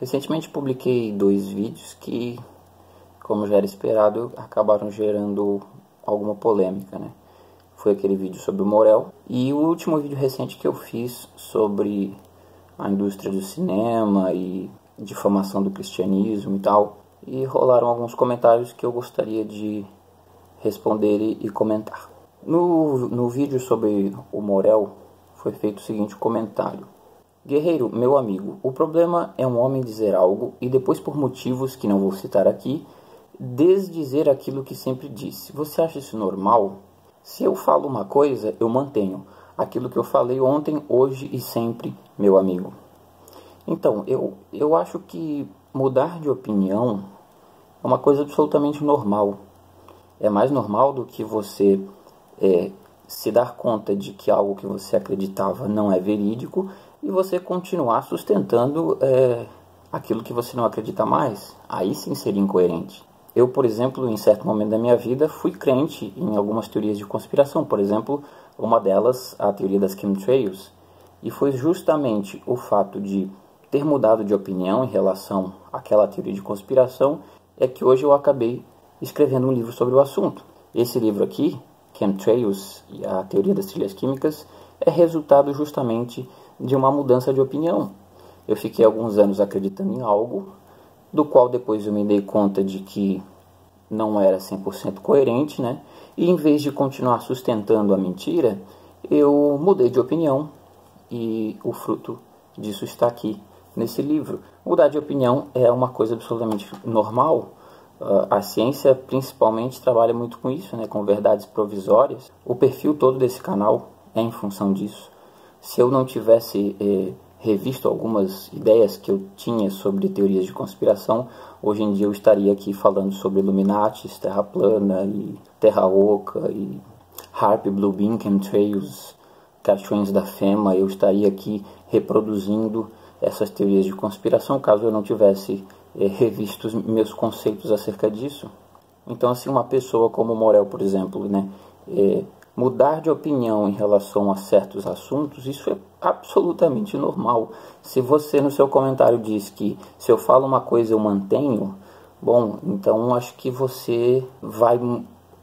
Recentemente publiquei 2 vídeos que, como já era esperado, acabaram gerando alguma polêmica, né? Foi aquele vídeo sobre o Morel e o último vídeo recente que eu fiz sobre a indústria do cinema e difamação do cristianismo e tal. E rolaram alguns comentários que eu gostaria de responder e comentar. No vídeo sobre o Morel foi feito o seguinte comentário: Guerreiro, meu amigo, o problema é um homem dizer algo e depois, por motivos que não vou citar aqui, desdizer aquilo que sempre disse. Você acha isso normal? Se eu falo uma coisa, eu mantenho aquilo que eu falei ontem, hoje e sempre, meu amigo. Então, eu acho que mudar de opinião é uma coisa absolutamente normal. É mais normal do que você se dar conta de que algo que você acreditava não é verídico e você continuar sustentando aquilo que você não acredita mais. Aí sim seria incoerente. Eu, por exemplo, em certo momento da minha vida, fui crente em algumas teorias de conspiração. Por exemplo, uma delas, a teoria das chemtrails. E foi justamente o fato de ter mudado de opinião em relação àquela teoria de conspiração é que hoje eu acabei escrevendo um livro sobre o assunto. Esse livro aqui, Chemtrails e a Teoria das Trilhas Químicas, é resultado justamente de uma mudança de opinião. Eu fiquei alguns anos acreditando em algo, do qual depois eu me dei conta de que não era 100% coerente, né? E em vez de continuar sustentando a mentira, eu mudei de opinião e o fruto disso está aqui nesse livro. Mudar de opinião é uma coisa absolutamente normal. A ciência principalmente trabalha muito com isso, né? Com verdades provisórias. O perfil todo desse canal é em função disso. Se eu não tivesse revisto algumas ideias que eu tinha sobre teorias de conspiração, hoje em dia eu estaria aqui falando sobre Illuminati, Terra plana e Terra oca e HAARP, Blue Beam, Chemtrails, caixões da FEMA. Eu estaria aqui reproduzindo essas teorias de conspiração caso eu não tivesse revisto os meus conceitos acerca disso. Então, assim, uma pessoa como o Morel, por exemplo, né, mudar de opinião em relação a certos assuntos, isso é absolutamente normal. Se você no seu comentário diz que se eu falo uma coisa eu mantenho, bom, então acho que você vai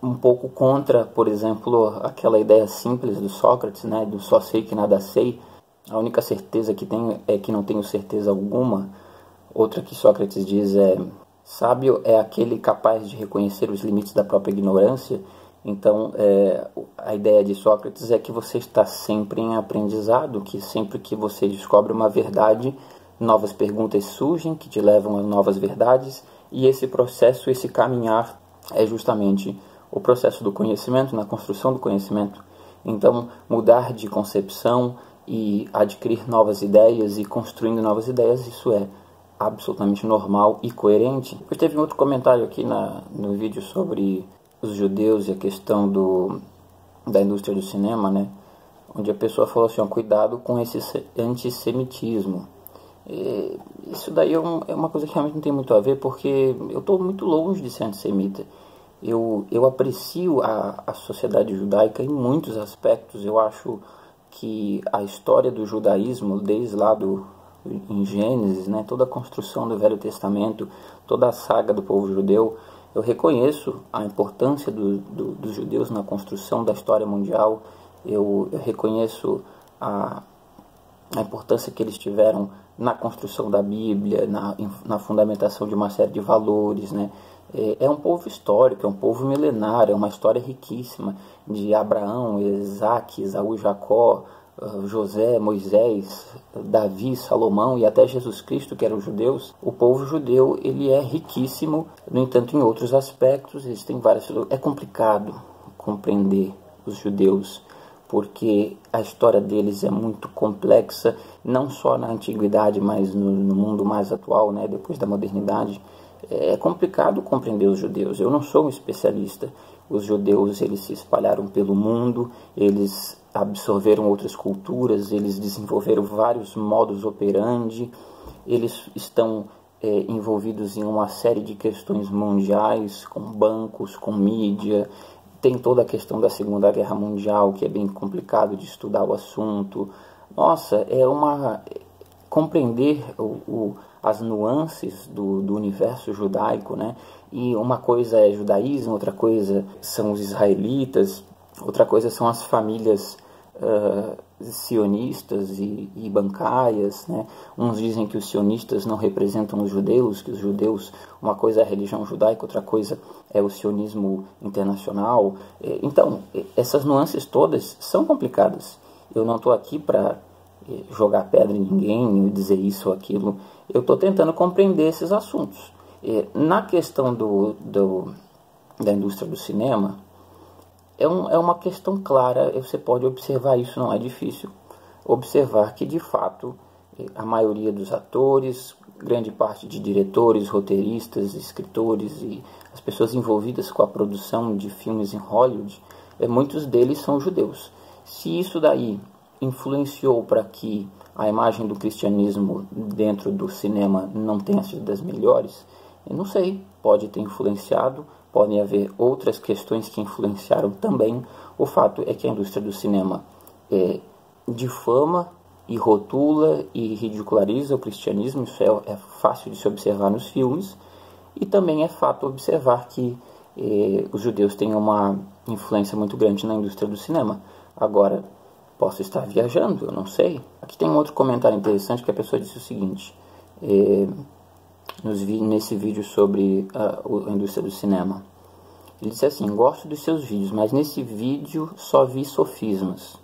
um pouco contra, por exemplo, aquela ideia simples do Sócrates, né, do só sei que nada sei. A única certeza que tenho é que não tenho certeza alguma. Outra que Sócrates diz sábio é aquele capaz de reconhecer os limites da própria ignorância. Então, a ideia de Sócrates é que você está sempre em aprendizado, que sempre que você descobre uma verdade, novas perguntas surgem que te levam a novas verdades, e esse processo, esse caminhar, é justamente o processo do conhecimento, na construção do conhecimento. Então, mudar de concepção e adquirir novas ideias e construindo novas ideias, isso é absolutamente normal e coerente. Depois teve um outro comentário aqui no vídeo sobre os judeus e a questão da indústria do cinema, né? Onde a pessoa falou assim, cuidado com esse antissemitismo. Isso daí é uma coisa que realmente não tem muito a ver, porque eu estou muito longe de ser antissemita. Eu aprecio a sociedade judaica em muitos aspectos. Eu acho que a história do judaísmo, desde lá em Gênesis, né, toda a construção do Velho Testamento, toda a saga do povo judeu, eu reconheço a importância dos judeus na construção da história mundial. Eu reconheço a importância que eles tiveram na construção da Bíblia, na fundamentação de uma série de valores, né? É um povo histórico, é um povo milenar, é uma história riquíssima de Abraão, Isaac, Esaú, Jacó, José, Moisés, Davi, Salomão e até Jesus Cristo, que eram judeus. O povo judeu, ele é riquíssimo, no entanto, em outros aspectos, eles têm várias... É complicado compreender os judeus, porque a história deles é muito complexa, não só na antiguidade, mas no mundo mais atual, né, depois da modernidade. É complicado compreender os judeus. Eu não sou um especialista. Os judeus, eles se espalharam pelo mundo, eles absorveram outras culturas, eles desenvolveram vários modus operandi, eles estão envolvidos em uma série de questões mundiais, com bancos, com mídia. Tem toda a questão da Segunda Guerra Mundial, que é bem complicado de estudar o assunto. Nossa, compreender as nuances do universo judaico, né? E uma coisa é judaísmo, outra coisa são os israelitas, outra coisa são as famílias sionistas e bancárias, né? Uns dizem que os sionistas não representam os judeus, que os judeus, uma coisa é a religião judaica, outra coisa é o sionismo internacional. Então, essas nuances todas são complicadas. Eu não estou aqui para jogar pedra em ninguém, dizer isso ou aquilo. Eu estou tentando compreender esses assuntos. Na questão da indústria do cinema, é uma questão clara, você pode observar isso, não é difícil observar que, de fato, a maioria dos atores, grande parte de diretores, roteiristas, escritores e as pessoas envolvidas com a produção de filmes em Hollywood, muitos deles são judeus. Se isso daí influenciou para que a imagem do cristianismo dentro do cinema não tenha sido das melhores, eu não sei, pode ter influenciado. Podem haver outras questões que influenciaram também. O fato é que a indústria do cinema difama e rotula e ridiculariza o cristianismo. Isso é fácil de se observar nos filmes. E também é fato observar que os judeus têm uma influência muito grande na indústria do cinema. Agora, posso estar viajando, eu não sei. Aqui tem um outro comentário interessante que a pessoa disse o seguinte... nesse vídeo sobre a indústria do cinema. Ele disse assim: gosto dos seus vídeos, mas nesse vídeo só vi sofismas.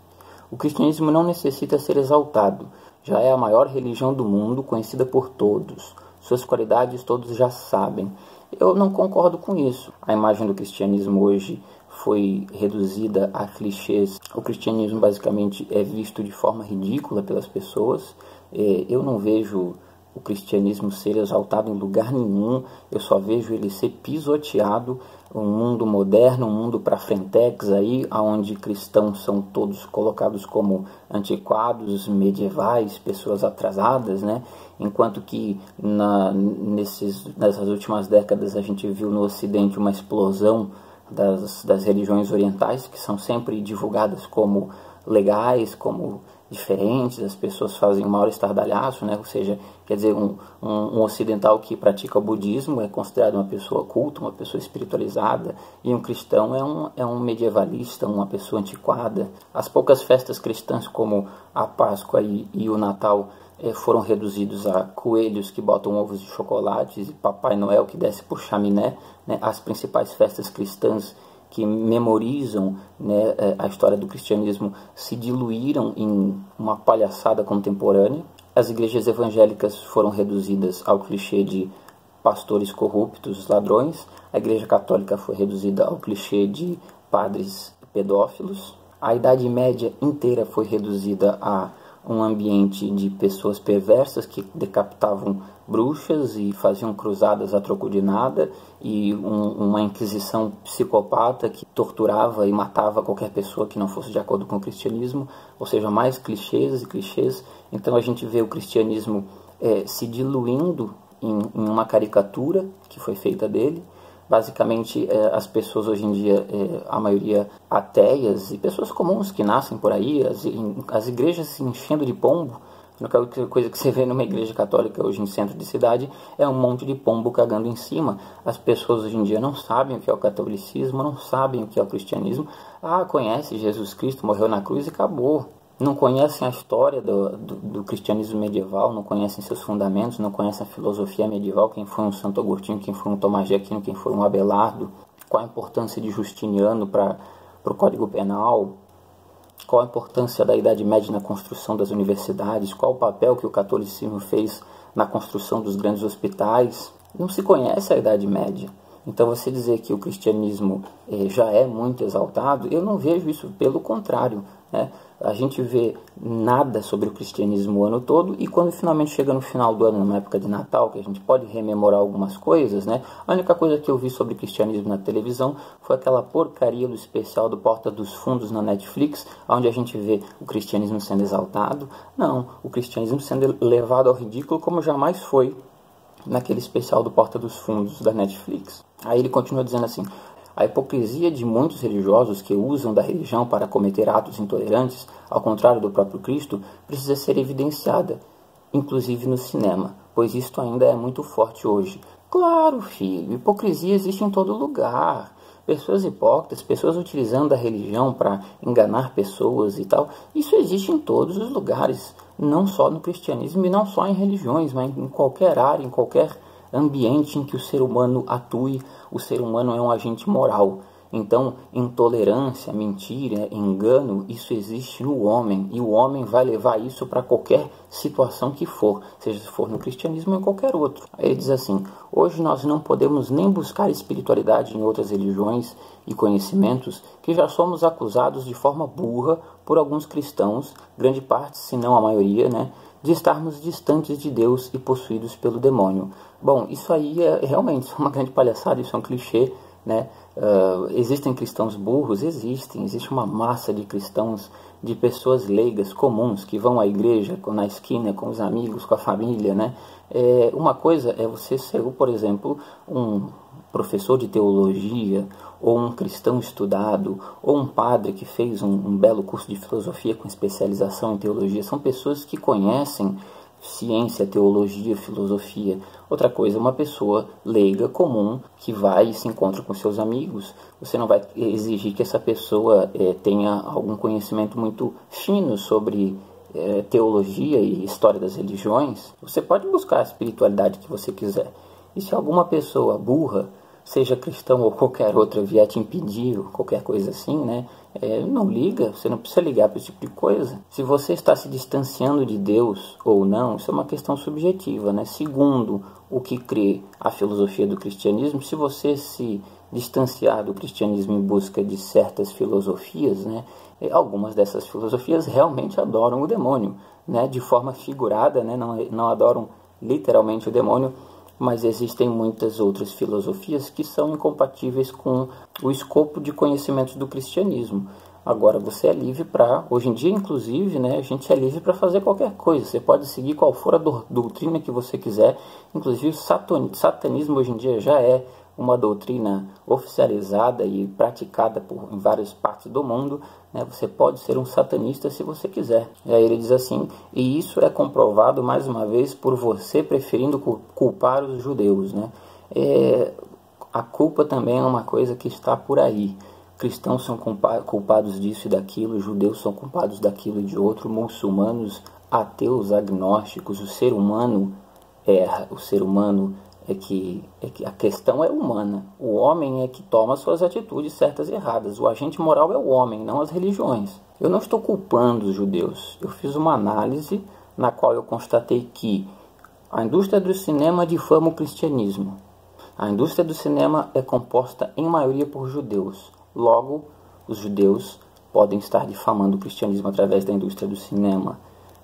O cristianismo não necessita ser exaltado. Já é a maior religião do mundo, conhecida por todos. Suas qualidades todos já sabem. Eu não concordo com isso. A imagem do cristianismo hoje foi reduzida a clichês. O cristianismo basicamente é visto de forma ridícula pelas pessoas. Eu não vejo o cristianismo ser exaltado em lugar nenhum, eu só vejo ele ser pisoteado. Um mundo moderno, um mundo para frentex aí, onde cristãos são todos colocados como antiquados, medievais, pessoas atrasadas, né? Enquanto que nessas últimas décadas a gente viu no Ocidente uma explosão das religiões orientais, que são sempre divulgadas como legais, como diferentes, as pessoas fazem o maior estardalhaço, né? Ou seja, quer dizer, um ocidental que pratica o budismo é considerado uma pessoa culta, uma pessoa espiritualizada, e um cristão é um medievalista, uma pessoa antiquada. As poucas festas cristãs, como a Páscoa e o Natal, foram reduzidos a coelhos que botam ovos de chocolate e Papai Noel que desce por chaminé, né? As principais festas cristãs que memorizam, né, a história do cristianismo se diluíram em uma palhaçada contemporânea. As igrejas evangélicas foram reduzidas ao clichê de pastores corruptos, ladrões. A igreja católica foi reduzida ao clichê de padres pedófilos. A Idade Média inteira foi reduzida a um ambiente de pessoas perversas que decapitavam bruxas e faziam cruzadas a troco de nada, e uma inquisição psicopata que torturava e matava qualquer pessoa que não fosse de acordo com o cristianismo, ou seja, mais clichês e clichês. Então a gente vê o cristianismo se diluindo em uma caricatura que foi feita dele. Basicamente, as pessoas hoje em dia, a maioria ateias e pessoas comuns que nascem por aí, as igrejas se enchendo de pombo. A única coisa que você vê numa igreja católica hoje em centro de cidade é um monte de pombo cagando em cima. As pessoas hoje em dia não sabem o que é o catolicismo, não sabem o que é o cristianismo. Conhece Jesus Cristo, morreu na cruz e acabou. Não conhecem a história do cristianismo medieval, não conhecem seus fundamentos, não conhecem a filosofia medieval, quem foi um Santo Agostinho, quem foi um Tomás de Aquino, quem foi um Abelardo, qual a importância de Justiniano para o Código Penal, qual a importância da Idade Média na construção das universidades, qual o papel que o catolicismo fez na construção dos grandes hospitais. Não se conhece a Idade Média. Então você dizer que o cristianismo já é muito exaltado, eu não vejo isso, pelo contrário, né? A gente vê nada sobre o cristianismo o ano todo, e quando finalmente chega no final do ano, numa época de Natal, que a gente pode rememorar algumas coisas, né? A única coisa que eu vi sobre cristianismo na televisão foi aquela porcaria do especial do Porta dos Fundos na Netflix, onde a gente vê o cristianismo sendo exaltado. Não, o cristianismo sendo levado ao ridículo como jamais foi naquele especial do Porta dos Fundos da Netflix. Aí ele continua dizendo assim: a hipocrisia de muitos religiosos que usam da religião para cometer atos intolerantes, ao contrário do próprio Cristo, precisa ser evidenciada, inclusive no cinema. pois isto ainda é muito forte hoje. Claro, filho, hipocrisia existe em todo lugar. Pessoas hipócritas, pessoas utilizando a religião para enganar pessoas e tal. Isso existe em todos os lugares, não só no cristianismo e não só em religiões, mas em qualquer área, em qualquer ambiente em que o ser humano atue. O ser humano é um agente moral. Então, intolerância, mentira, engano, isso existe no homem. E o homem vai levar isso para qualquer situação que for, seja se for no cristianismo ou em qualquer outro. Aí ele diz assim: hoje nós não podemos nem buscar espiritualidade em outras religiões e conhecimentos, que já somos acusados de forma burra por alguns cristãos, grande parte, se não a maioria, né, de estarmos distantes de Deus e possuídos pelo demônio. Bom, isso aí é realmente uma grande palhaçada, isso é um clichê, né? Existem cristãos burros? Existe uma massa de cristãos, de pessoas leigas, comuns, que vão à igreja, na esquina, com os amigos, com a família, né? Uma coisa é você ser, por exemplo, um professor de teologia, ou um cristão estudado, ou um padre que fez um belo curso de filosofia com especialização em teologia. São pessoas que conhecem ciência, teologia, filosofia. Outra coisa, uma pessoa leiga, comum, que vai e se encontra com seus amigos. Você não vai exigir que essa pessoa tenha algum conhecimento muito fino sobre teologia e história das religiões. Você pode buscar a espiritualidade que você quiser. E se alguma pessoa burra, seja cristão ou qualquer outra, vier te impedir, qualquer coisa assim, né? Não liga, você não precisa ligar para esse tipo de coisa. Se você está se distanciando de Deus ou não, isso é uma questão subjetiva, né? Segundo o que crê a filosofia do cristianismo, se você se distanciar do cristianismo em busca de certas filosofias, né? Algumas dessas filosofias realmente adoram o demônio, né? De forma figurada, né? Não adoram literalmente o demônio, mas existem muitas outras filosofias que são incompatíveis com o escopo de conhecimento do cristianismo. Agora, você é livre para, hoje em dia inclusive, né, a gente é livre para fazer qualquer coisa. Você pode seguir qual for a doutrina que você quiser. Inclusive o satanismo hoje em dia já é uma doutrina oficializada e praticada em várias partes do mundo, né? Você pode ser um satanista se você quiser. E aí ele diz assim: e isso é comprovado mais uma vez por você preferindo culpar os judeus, né? A culpa também é uma coisa que está por aí. Cristãos são culpados disso e daquilo, judeus são culpados daquilo e de outro, muçulmanos, ateus, agnósticos. O ser humano erra, o ser humano é que a questão é humana. O homem é que toma suas atitudes certas e erradas. O agente moral é o homem, não as religiões. Eu não estou culpando os judeus. Eu fiz uma análise na qual eu constatei que a indústria do cinema difama o cristianismo. A indústria do cinema é composta em maioria por judeus. Logo, os judeus podem estar difamando o cristianismo através da indústria do cinema.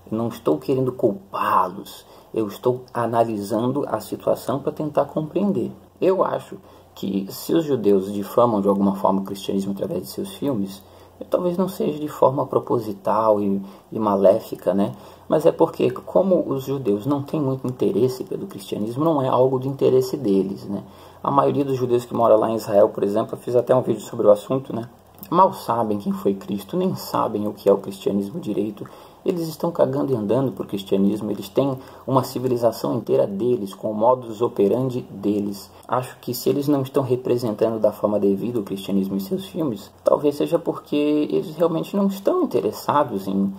Eu não estou querendo culpá-los. Eu estou analisando a situação para tentar compreender. Eu acho que se os judeus difamam de alguma forma o cristianismo através de seus filmes, talvez não seja de forma proposital e maléfica, né? Mas é porque, como os judeus não têm muito interesse pelo cristianismo, não é algo do interesse deles, né? A maioria dos judeus que mora lá em Israel, por exemplo, eu fiz até um vídeo sobre o assunto, né? Mal sabem quem foi Cristo, nem sabem o que é o cristianismo direito. Eles estão cagando e andando por cristianismo, eles têm uma civilização inteira deles, com o modus operandi deles. Acho que se eles não estão representando da forma devida o cristianismo em seus filmes, talvez seja porque eles realmente não estão interessados em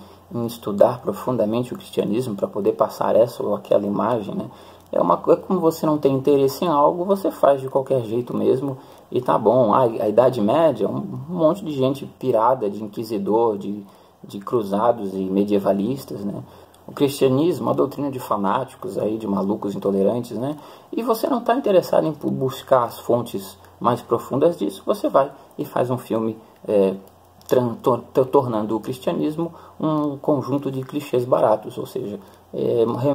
estudar profundamente o cristianismo para poder passar essa ou aquela imagem, né? É como você não tem interesse em algo, você faz de qualquer jeito mesmo e tá bom. A Idade Média, um monte de gente pirada, de inquisidor, de cruzados e medievalistas, né? O cristianismo, a doutrina de fanáticos, aí, de malucos intolerantes, né? E você não está interessado em buscar as fontes mais profundas disso, você vai e faz um filme tornando o cristianismo um conjunto de clichês baratos, ou seja,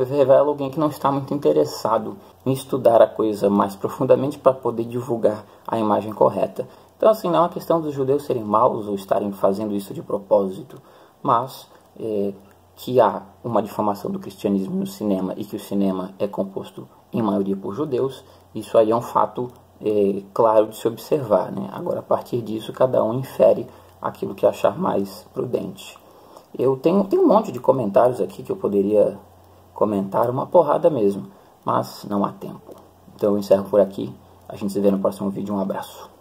revela alguém que não está muito interessado em estudar a coisa mais profundamente para poder divulgar a imagem correta. Então, assim, não é uma questão dos judeus serem maus ou estarem fazendo isso de propósito, mas que há uma difamação do cristianismo no cinema e que o cinema é composto em maioria por judeus, isso aí é um fato claro de se observar, né? Agora, a partir disso, cada um infere aquilo que achar mais prudente. Eu tenho um monte de comentários aqui que eu poderia comentar, uma porrada mesmo, mas não há tempo. Então eu encerro por aqui, a gente se vê no próximo vídeo, um abraço.